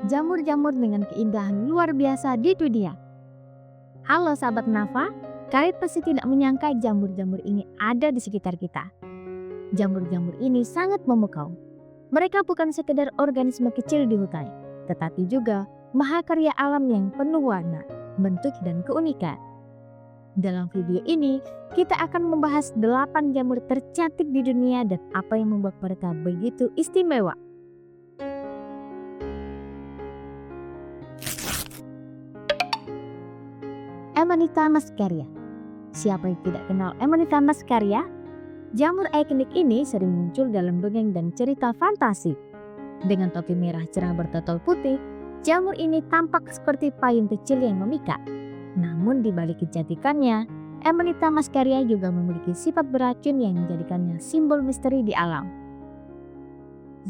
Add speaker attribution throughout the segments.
Speaker 1: jamur-jamur dengan keindahan luar biasa di dunia. Halo sahabat Nafa, kalian pasti tidak menyangka jamur-jamur ini ada di sekitar kita. Jamur-jamur ini sangat memukau. Mereka bukan sekedar organisme kecil di hutan, tetapi juga mahakarya alam yang penuh warna, bentuk, dan keunikan. Dalam video ini, kita akan membahas 8 jamur tercantik di dunia dan apa yang membuat mereka begitu istimewa. Amanita muscaria. Siapa yang tidak kenal Amanita muscaria? Jamur ikonik ini sering muncul dalam dongeng dan cerita fantasi. Dengan topi merah cerah bertotol putih, jamur ini tampak seperti payung kecil yang memikat. Namun di balik kecantikannya, Amanita muscaria juga memiliki sifat beracun yang menjadikannya simbol misteri di alam.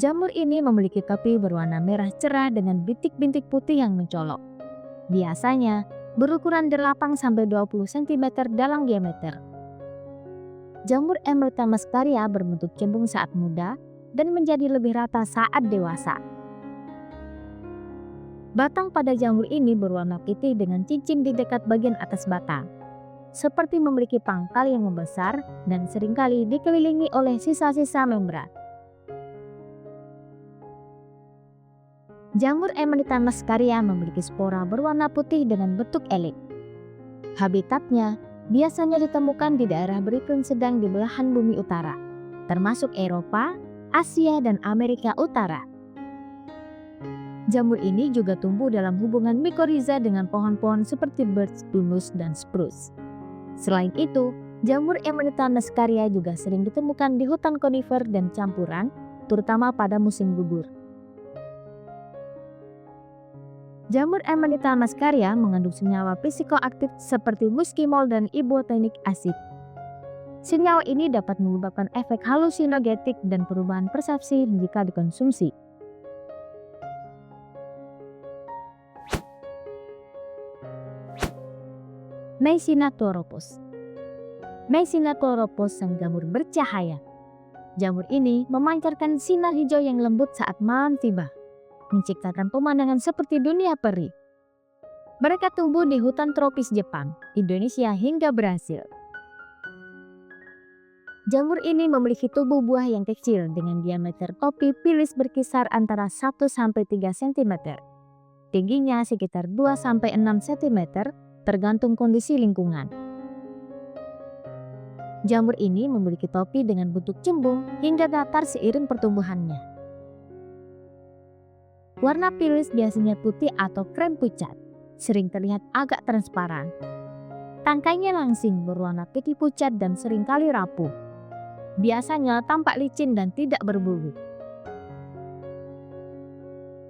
Speaker 1: Jamur ini memiliki topi berwarna merah cerah dengan bintik-bintik putih yang mencolok. Biasanya berukuran 8-20 cm dalam diameter. Jamur Amanita muscaria berbentuk cembung saat muda dan menjadi lebih rata saat dewasa. Batang pada jamur ini berwarna putih dengan cincin di dekat bagian atas batang, seperti memiliki pangkal yang membesar dan seringkali dikelilingi oleh sisa-sisa membran. Jamur Amanita muscaria memiliki spora berwarna putih dengan bentuk elip. Habitatnya biasanya ditemukan di daerah beriklim sedang di belahan bumi utara, termasuk Eropa, Asia, dan Amerika Utara. Jamur ini juga tumbuh dalam hubungan mikoriza dengan pohon-pohon seperti birch, pinus, dan spruce. Selain itu, jamur Amanita muscaria juga sering ditemukan di hutan konifer dan campuran, terutama pada musim gugur. Jamur Amanita muscaria mengandung senyawa psikoaktif seperti muskimol dan ibotenic acid. Senyawa ini dapat menyebabkan efek halusinogenik dan perubahan persepsi jika dikonsumsi. Maecina chloropus. Maecina chloropus sang jamur bercahaya. Jamur ini memancarkan sinar hijau yang lembut saat malam tiba, menciptakan pemandangan seperti dunia peri. Mereka tumbuh di hutan tropis Jepang, Indonesia, hingga Brasil. Jamur ini memiliki tubuh buah yang kecil dengan diameter topi pilis berkisar antara 1-3 cm. Tingginya sekitar 2-6 cm, tergantung kondisi lingkungan. Jamur ini memiliki topi dengan bentuk cembung hingga datar seiring pertumbuhannya. Warna pilis biasanya putih atau krem pucat, sering terlihat agak transparan. Tangkainya langsing berwarna putih pucat dan seringkali rapuh. Biasanya tampak licin dan tidak berbulu.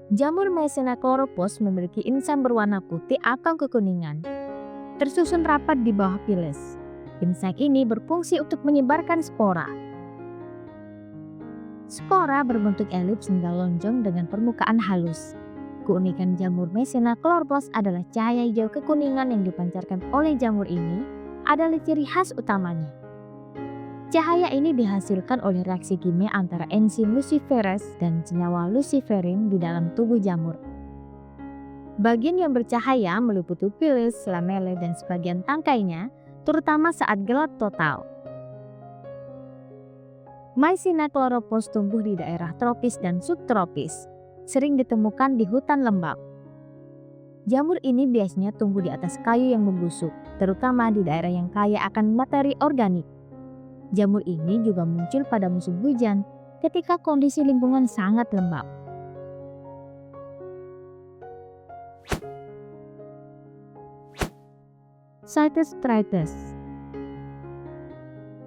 Speaker 1: Jamur Maecina chloropus memiliki insang berwarna putih atau kekuningan, tersusun rapat di bawah pilis. Insang ini berfungsi untuk menyebarkan spora. Spora berbentuk elips hingga lonjong dengan permukaan halus. Keunikan jamur Maecina chloropus adalah cahaya hijau kekuningan yang dipancarkan oleh jamur ini adalah ciri khas utamanya. Cahaya ini dihasilkan oleh reaksi kimia antara enzim luciferase dan senyawa luciferin di dalam tubuh jamur. Bagian yang bercahaya meliputi pilis, lamele, dan sebagian tangkainya, terutama saat gelap total. Maecina chloropus tumbuh di daerah tropis dan subtropis, sering ditemukan di hutan lembab. Jamur ini biasanya tumbuh di atas kayu yang membusuk, terutama di daerah yang kaya akan materi organik. Jamur ini juga muncul pada musim hujan ketika kondisi lingkungan sangat lembab. Cytostratus.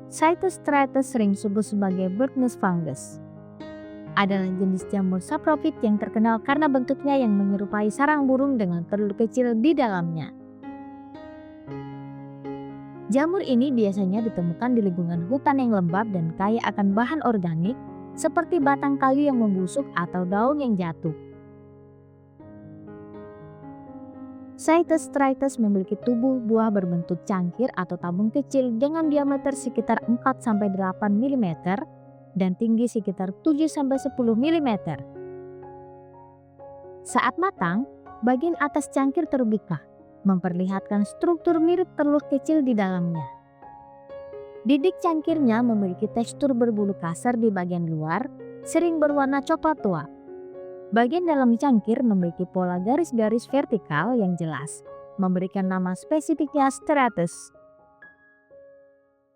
Speaker 1: Cytostratus sering disebut sebagai birdnest fungus. Adalah jenis jamur sapropit yang terkenal karena bentuknya yang menyerupai sarang burung dengan telur kecil di dalamnya. Jamur ini biasanya ditemukan di lingkungan hutan yang lembab dan kaya akan bahan organik seperti batang kayu yang membusuk atau daun yang jatuh. Cytostratus memiliki tubuh buah berbentuk cangkir atau tabung kecil dengan diameter sekitar 4-8 mm dan tinggi sekitar 7-10 mm. Saat matang, bagian atas cangkir terbuka, memperlihatkan struktur mirip telur kecil di dalamnya. Didik cangkirnya memiliki tekstur berbulu kasar di bagian luar, sering berwarna coklat tua. Bagian dalam cangkir memiliki pola garis-garis vertikal yang jelas, memberikan nama spesifiknya striatus.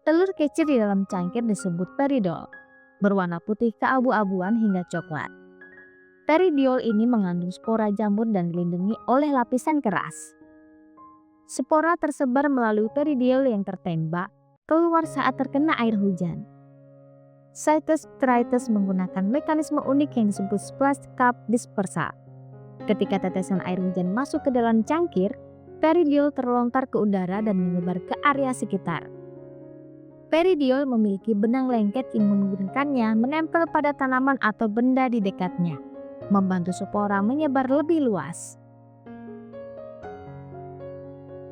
Speaker 1: Telur kecil di dalam cangkir disebut peridiol, berwarna putih keabu-abuan hingga coklat. Peridiol ini mengandung spora jamur dan dilindungi oleh lapisan keras. Spora tersebar melalui peridiol yang tertembak keluar saat terkena air hujan. Cytostriatus menggunakan mekanisme unik yang disebut splash cap dispersal. Ketika tetesan air hujan masuk ke dalam cangkir, peridiol terlontar ke udara dan menyebar ke area sekitar. Peridiol memiliki benang lengket yang memungkinkannya menempel pada tanaman atau benda di dekatnya, membantu spora menyebar lebih luas.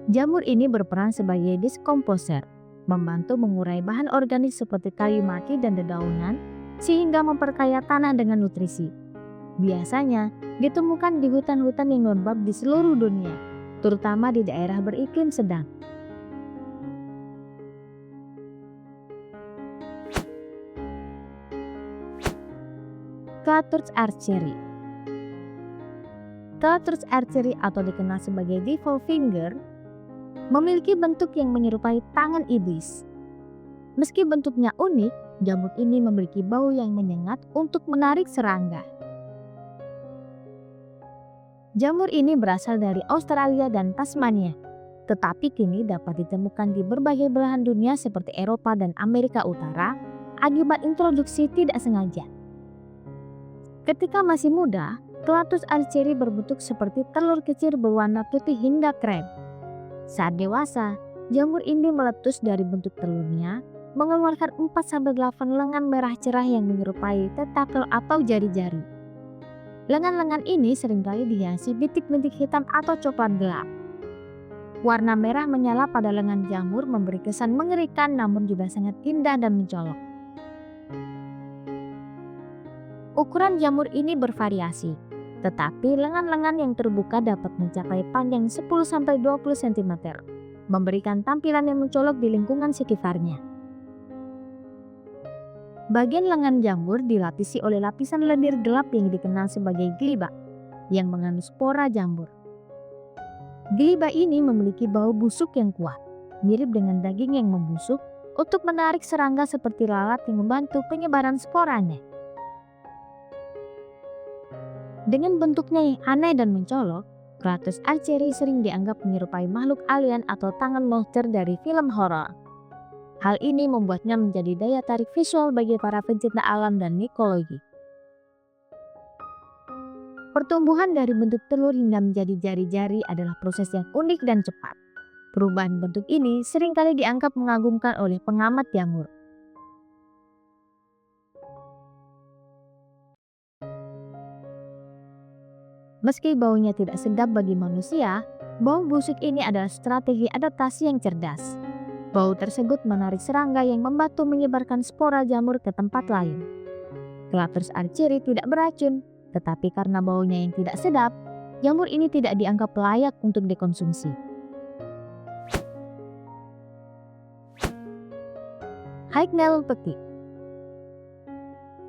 Speaker 1: Jamur ini berperan sebagai diskomposer, membantu mengurai bahan organik seperti kayu mati dan dedaunan, sehingga memperkaya tanah dengan nutrisi. Biasanya ditemukan di hutan-hutan yang lembab di seluruh dunia, terutama di daerah beriklim sedang. Clathrus archeri. Clathrus archeri atau dikenal sebagai devil finger memiliki bentuk yang menyerupai tangan iblis. Meski bentuknya unik, jamur ini memiliki bau yang menyengat untuk menarik serangga. Jamur ini berasal dari Australia dan Tasmania, tetapi kini dapat ditemukan di berbagai belahan dunia seperti Eropa dan Amerika Utara akibat introduksi tidak sengaja. Ketika masih muda, Clathrus archeri berbentuk seperti telur kecil berwarna putih hingga krem. Saat dewasa, jamur ini meletus dari bentuk telurnya, mengeluarkan 4-8 lengan merah cerah yang menyerupai tentakel atau jari-jari. Lengan-lengan ini seringkali dihiasi bintik-bintik hitam atau coklat gelap. Warna merah menyala pada lengan jamur memberi kesan mengerikan namun juga sangat indah dan mencolok. Ukuran jamur ini bervariasi, tetapi lengan-lengan yang terbuka dapat mencapai panjang 10-20 cm, memberikan tampilan yang mencolok di lingkungan sekitarnya. Bagian lengan jamur dilapisi oleh lapisan lendir gelap yang dikenal sebagai gliba, yang mengandung spora jamur. Gliba ini memiliki bau busuk yang kuat, mirip dengan daging yang membusuk, untuk menarik serangga seperti lalat yang membantu penyebaran sporanya. Dengan bentuknya yang aneh dan mencolok, Clathrus archeri sering dianggap menyerupai makhluk alien atau tangan monster dari film horor. Hal ini membuatnya menjadi daya tarik visual bagi para pencinta alam dan mikologi. Pertumbuhan dari bentuk telur hingga menjadi jari-jari adalah proses yang unik dan cepat. Perubahan bentuk ini seringkali dianggap mengagumkan oleh pengamat jamur. Meski baunya tidak sedap bagi manusia, bau busuk ini adalah strategi adaptasi yang cerdas. Bau tersebut menarik serangga yang membantu menyebarkan spora jamur ke tempat lain. Clathrus archeri tidak beracun, tetapi karena baunya yang tidak sedap, jamur ini tidak dianggap layak untuk dikonsumsi. Haignellum peki.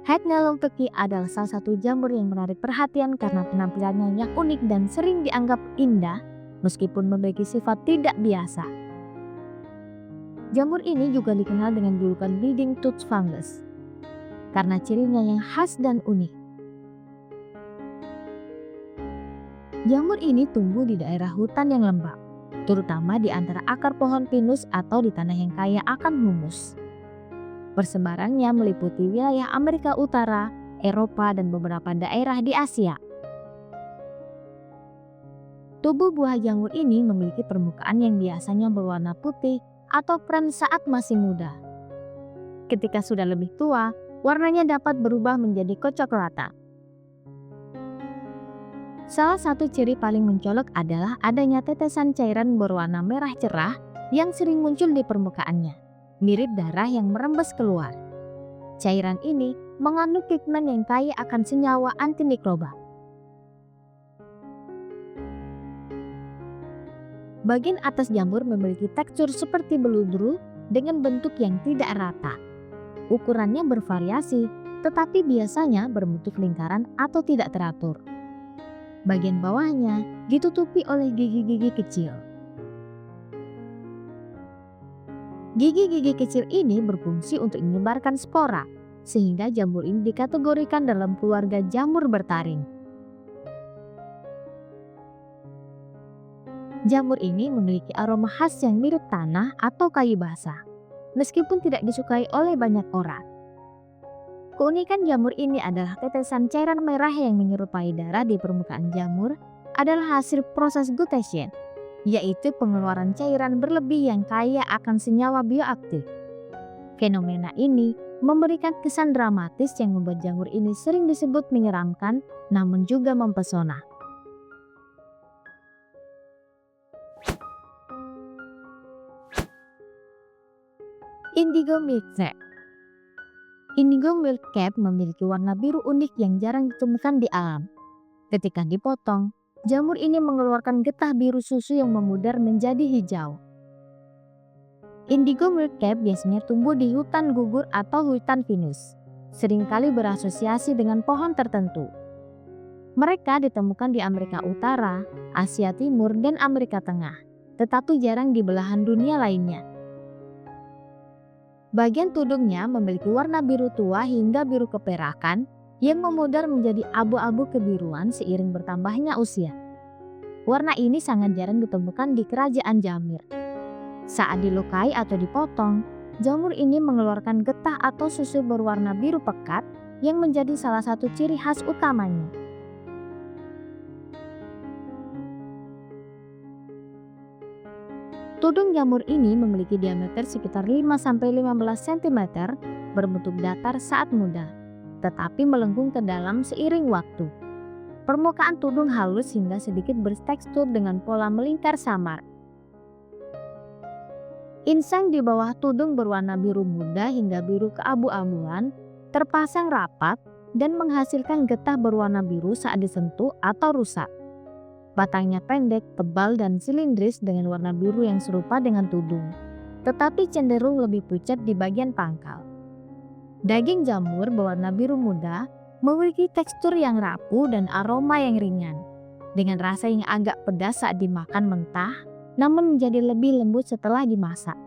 Speaker 1: Haignellum peki adalah salah satu jamur yang menarik perhatian karena penampilannya yang unik dan sering dianggap indah meskipun memiliki sifat tidak biasa. Jamur ini juga dikenal dengan julukan bleeding tooth fungus karena cirinya yang khas dan unik. Jamur ini tumbuh di daerah hutan yang lembab, terutama di antara akar pohon pinus atau di tanah yang kaya akan humus. Persebarannya meliputi wilayah Amerika Utara, Eropa, dan beberapa daerah di Asia. Tubuh buah jamur ini memiliki permukaan yang biasanya berwarna putih atau krem saat masih muda. Ketika sudah lebih tua, warnanya dapat berubah menjadi kecoklatan. Salah satu ciri paling mencolok adalah adanya tetesan cairan berwarna merah cerah yang sering muncul di permukaannya, mirip darah yang merembes keluar. Cairan ini mengandung pigmen yang kaya akan senyawa antimikroba. Bagian atas jamur memiliki tekstur seperti beludru dengan bentuk yang tidak rata. Ukurannya bervariasi, tetapi biasanya berbentuk lingkaran atau tidak teratur. Bagian bawahnya ditutupi oleh gigi-gigi kecil. Gigi-gigi kecil ini berfungsi untuk menyebarkan spora, sehingga jamur ini dikategorikan dalam keluarga jamur bertaring. Jamur ini memiliki aroma khas yang mirip tanah atau kayu basah, meskipun tidak disukai oleh banyak orang. Keunikan jamur ini adalah tetesan cairan merah yang menyerupai darah di permukaan jamur adalah hasil proses guttation, yaitu pengeluaran cairan berlebih yang kaya akan senyawa bioaktif. Fenomena ini memberikan kesan dramatis yang membuat jamur ini sering disebut menyeramkan, namun juga mempesona. Indigo milkcap. Indigo milkcap memiliki warna biru unik yang jarang ditemukan di alam. Ketika dipotong, jamur ini mengeluarkan getah biru susu yang memudar menjadi hijau. Indigo milkcap biasanya tumbuh di hutan gugur atau hutan pinus, seringkali berasosiasi dengan pohon tertentu. Mereka ditemukan di Amerika Utara, Asia Timur, dan Amerika Tengah, tetapi jarang di belahan dunia lainnya. Bagian tudungnya memiliki warna biru tua hingga biru keperakan yang memudar menjadi abu-abu kebiruan seiring bertambahnya usia. Warna ini sangat jarang ditemukan di kerajaan jamur. Saat dilukai atau dipotong, jamur ini mengeluarkan getah atau susu berwarna biru pekat yang menjadi salah satu ciri khas utamanya. Tudung jamur ini memiliki diameter sekitar 5–15 cm, berbentuk datar saat muda, tetapi melengkung ke dalam seiring waktu. Permukaan tudung halus hingga sedikit bertekstur dengan pola melingkar samar. Insang di bawah tudung berwarna biru muda hingga biru keabu-abuan, terpasang rapat dan menghasilkan getah berwarna biru saat disentuh atau rusak. Batangnya pendek, tebal, dan silindris dengan warna biru yang serupa dengan tudung, tetapi cenderung lebih pucat di bagian pangkal. Daging jamur berwarna biru muda memiliki tekstur yang rapuh dan aroma yang ringan, dengan rasa yang agak pedas saat dimakan mentah, namun menjadi lebih lembut setelah dimasak.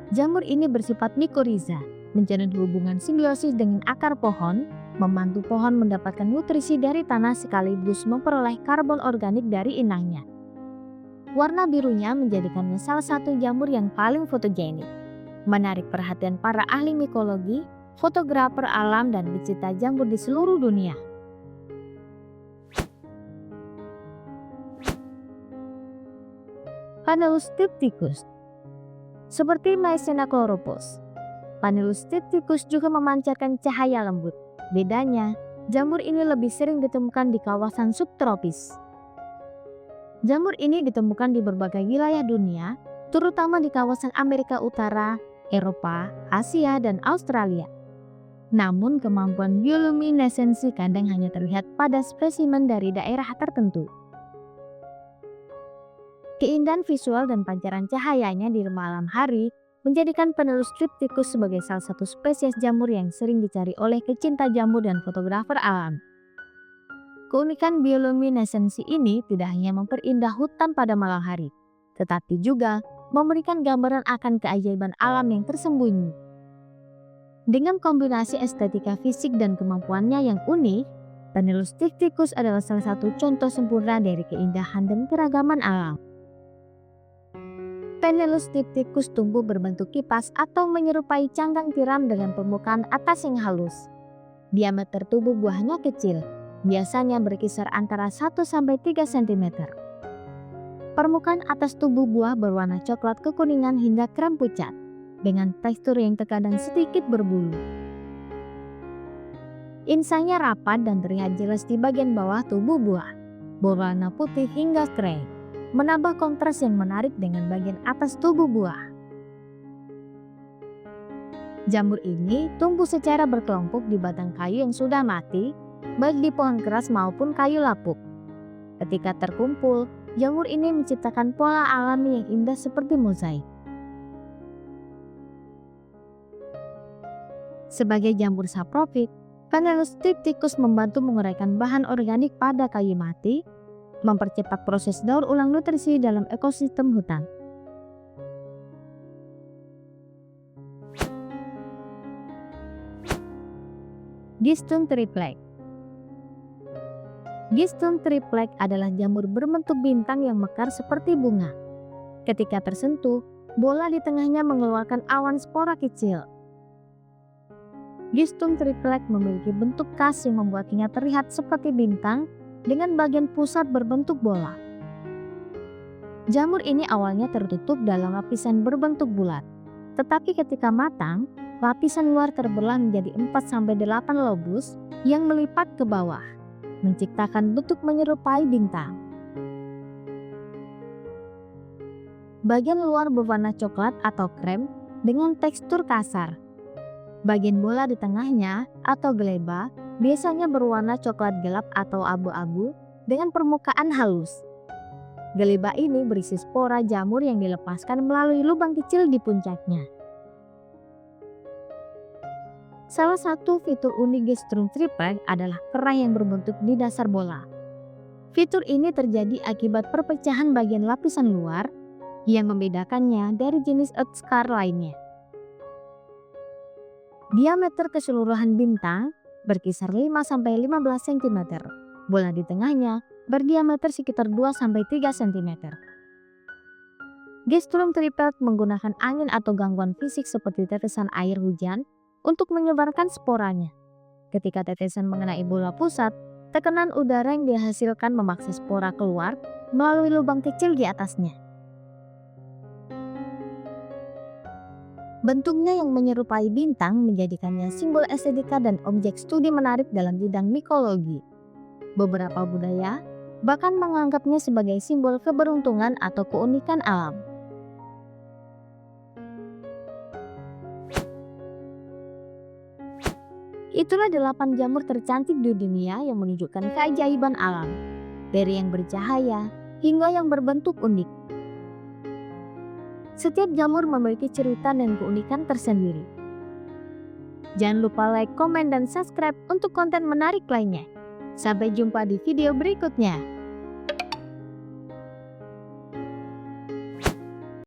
Speaker 1: Jamur ini bersifat mikoriza, menjalin hubungan simbiosis dengan akar pohon, membantu pohon mendapatkan nutrisi dari tanah sekaligus memperoleh karbon organik dari inangnya. Warna birunya menjadikannya salah satu jamur yang paling fotogenik, menarik perhatian para ahli mikologi, fotografer alam, dan pecinta jamur di seluruh dunia. Panellus tripticus. Seperti Mycena chloropus, Panellus tripticus juga memancarkan cahaya lembut. Bedanya, jamur ini lebih sering ditemukan di kawasan subtropis. Jamur ini ditemukan di berbagai wilayah dunia, terutama di kawasan Amerika Utara, Eropa, Asia, dan Australia. Namun kemampuan bioluminesensi kadang hanya terlihat pada spesimen dari daerah tertentu. Keindahan visual dan pancaran cahayanya di malam hari menjadikan Panellus tripticus sebagai salah satu spesies jamur yang sering dicari oleh pecinta jamur dan fotografer alam. Keunikan bioluminesensi ini tidak hanya memperindah hutan pada malam hari, tetapi juga memberikan gambaran akan keajaiban alam yang tersembunyi. Dengan kombinasi estetika fisik dan kemampuannya yang unik, Panellus tripticus adalah salah satu contoh sempurna dari keindahan dan keragaman alam. Panellus tripticus tumbuh berbentuk kipas atau menyerupai cangkang tiram dengan permukaan atas yang halus. Diameter tubuh buahnya kecil, biasanya berkisar antara 1–3 cm. Permukaan atas tubuh buah berwarna coklat kekuningan hingga krem pucat, dengan tekstur yang terkadang sedikit berbulu. Insangnya rapat dan terlihat jelas di bagian bawah tubuh buah, berwarna putih hingga krem, menambah kontras yang menarik dengan bagian atas tubuh buah. Jamur ini tumbuh secara berkelompok di batang kayu yang sudah mati, baik di pohon keras maupun kayu lapuk. Ketika terkumpul, jamur ini menciptakan pola alami yang indah seperti mozaik. Sebagai jamur saprofit, Phalaenus triticus membantu menguraikan bahan organik pada kayu mati, mempercepat proses daur ulang nutrisi dalam ekosistem hutan. Gistum triplek. Gistum triplek adalah jamur berbentuk bintang yang mekar seperti bunga. Ketika tersentuh, bola di tengahnya mengeluarkan awan spora kecil. Gistum triplek memiliki bentuk khas yang membuatnya terlihat seperti bintang dengan bagian pusat berbentuk bola. Jamur ini awalnya tertutup dalam lapisan berbentuk bulat, tetapi ketika matang, lapisan luar terbelah menjadi 4-8 lobus yang melipat ke bawah, menciptakan bentuk menyerupai bintang. Bagian luar berwarna coklat atau krem dengan tekstur kasar. Bagian bola di tengahnya atau gleba biasanya berwarna coklat gelap atau abu-abu dengan permukaan halus. Gleba ini berisi spora jamur yang dilepaskan melalui lubang kecil di puncaknya. Salah satu fitur unik Gistum triplek adalah kerah yang berbentuk di dasar bola. Fitur ini terjadi akibat perpecahan bagian lapisan luar yang membedakannya dari jenis earthscar lainnya. Diameter keseluruhan bintang berkisar 5-15 cm. Bola di tengahnya berdiameter sekitar 2-3 cm. Gistum triplek menggunakan angin atau gangguan fisik seperti tetesan air hujan untuk menyebarkan sporanya. Ketika tetesan mengenai bola pusat, tekanan udara yang dihasilkan memaksa spora keluar melalui lubang kecil di atasnya. Bentuknya yang menyerupai bintang menjadikannya simbol estetika dan objek studi menarik dalam bidang mikologi. Beberapa budaya bahkan menganggapnya sebagai simbol keberuntungan atau keunikan alam. Itulah 8 jamur tercantik di dunia yang menunjukkan keajaiban alam, dari yang bercahaya hingga yang berbentuk unik. Setiap jamur memiliki cerita dan keunikan tersendiri. Jangan lupa like, komen, dan subscribe untuk konten menarik lainnya. Sampai jumpa di video berikutnya.